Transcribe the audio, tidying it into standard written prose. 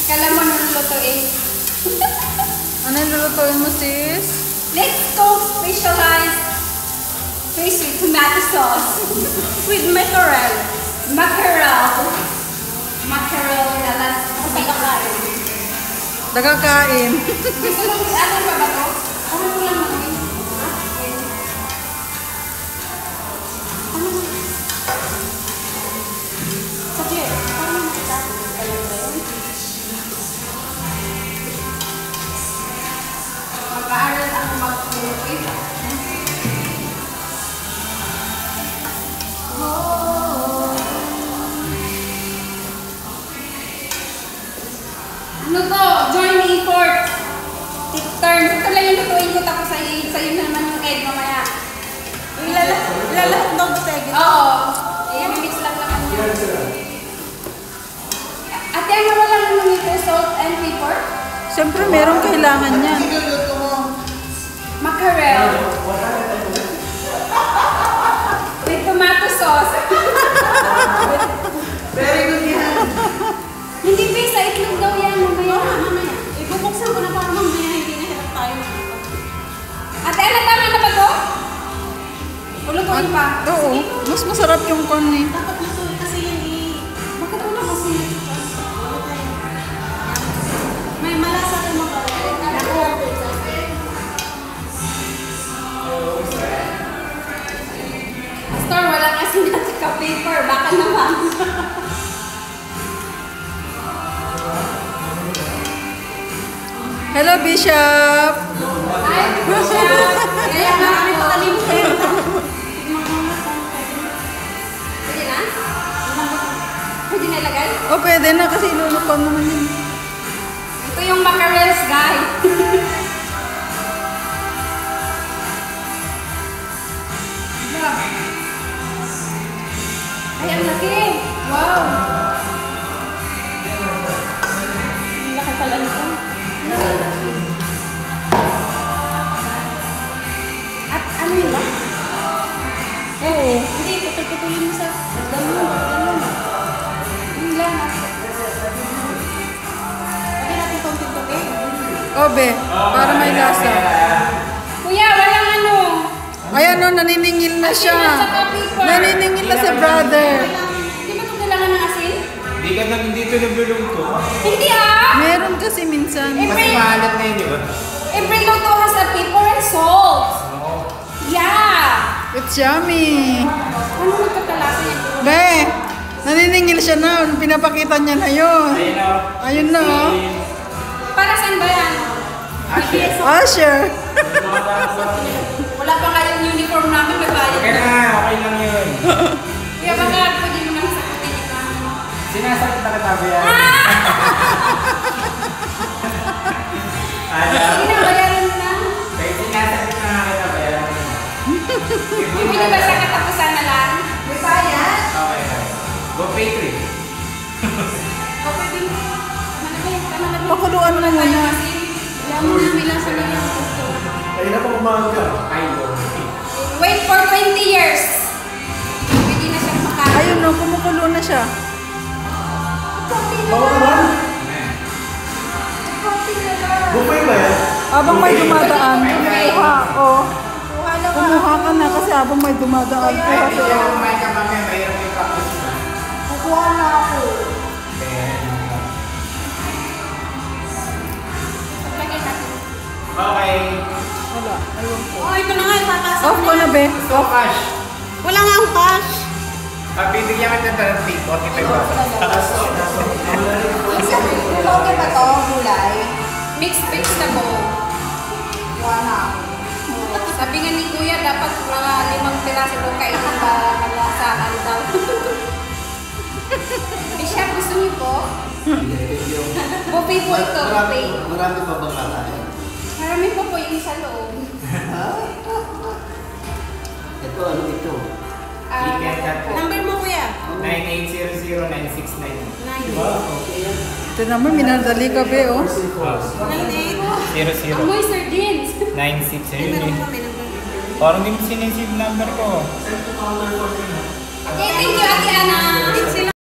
Kala mo nang lutuin. Ano yung lulutuin mo, sis? Let's go specialize fish with tomato sauce. With mackerel. Mackerel na lang. Nagkakain. Gusto mo, ano ba ba to? Ano mo lang naman? Sige, parang makita. Mag-aaral ako mag-uwi. Ano to? Join me for turn. Ito lang yung tutuin ko tapos sa'yo naman yung egg mamaya. Ilalahot daw ba sa egg? Oo. I-mix lang naman yun. Ate, ano wala naman nito? Salt and pepper? Siyempre, merong kailangan yan. Mackerel. With tomato sauce. Very good yan. Hindi ba sa itlog daw yan mamaya? Mamaya. Ibubuksan ko na para mamaya hindi na hirap tayo. Ate, ano tama na ba to? Ulutuin pa. Oo. Mas masarap yung corn eh. Dapat lutuin kasi yan eh. Bakit wala kasi? May malasa rin mo pa. Pastor, walang asin at saka paper. Baka naman. Hello, Bishop! Ay, Bishop! Kaya nga kami pakalimutin. Pwede na? Pwede na ilagay? Oh, pwede na kasi ilulupan naman yun. Ito yung mackerels, guys. Ay, ang laki. Wow. Ang laki pala nito. At ano yun ba? Oo. Hindi, putol-putulin mo sa ganun. Yun lang. Pwede natin konting tubig. Obe, para may lasa. Kuya, walang ano. Ayan o, naniningil na siya. Naniningil na si brother. Hindi ba ito kailangan ng asin? Hindi ka nang dito nagluluto. Hindi ah! Meron kasi minsan. Kasi maalat na yun, di ba? Every luto has a pepper and salt. Yeah! It's yummy. Ano nagkakalasa yan? Be, naniningil siya na. Pinapakita niya na yun. Ayun o. Ayun na o. Para saan ba yan? Asher. Wala pa nga yung uniform namin, may bayad Okay na. na, okay lang yun. Kaya baka pwede mo naman sagutin yung namin. Sinasakit na katabi yan. Alam. Pinabayaran mo na. Kaya sinasakit na nga kita bayaran mo. Hindi ba sa katapusan na lang? May bayad? Okay. Go pay 3. O pwede mo. Tama na ba? Pakuluan mo muna. Alam mo na bilang sa mga gusto. Ayun na pa umaga. Ay, go. Wait for 20 years. Pwede na siyang makain. Ayun o, kumukulo na siya. Bawal naman. Buffet ba yan? Habang may dumadaan, kumuha. O, Kuha na kumuha ka na kasi habang may dumadaan. Kuha Kaya siya. kumain ka mamaya, mayroon yung practice na. Kukuha na ako. Paglagay natin. Okay. Wala, ayun po. Oh, ito na nga, ipapasok Off ko na, be. So, cash. Wala nga ang cash. Bibigyan kita ng tip, 45 pesos. Okay ba to? Gulay? Mixed vegetable. Kuha na ako. Sabi nga ni Kuya, dapat mga 5 piraso daw kainin para malasaan daw. Bishop, gusto niyo po? Buffet po ito, buffet. Marami pa bang kakain? Marami po po yung sa loob. Ito, ano ito? Chicken cut po. Number mo, kuya. 9800-969. 9. Okay yan. Ito naman, minadali ka, be, o. 9. 00. Amoy sardines. 96. Ay, Ayun meron eh. pa, may number. Parang di mo sinisave number ko. Okay, thank you, Ate Ana.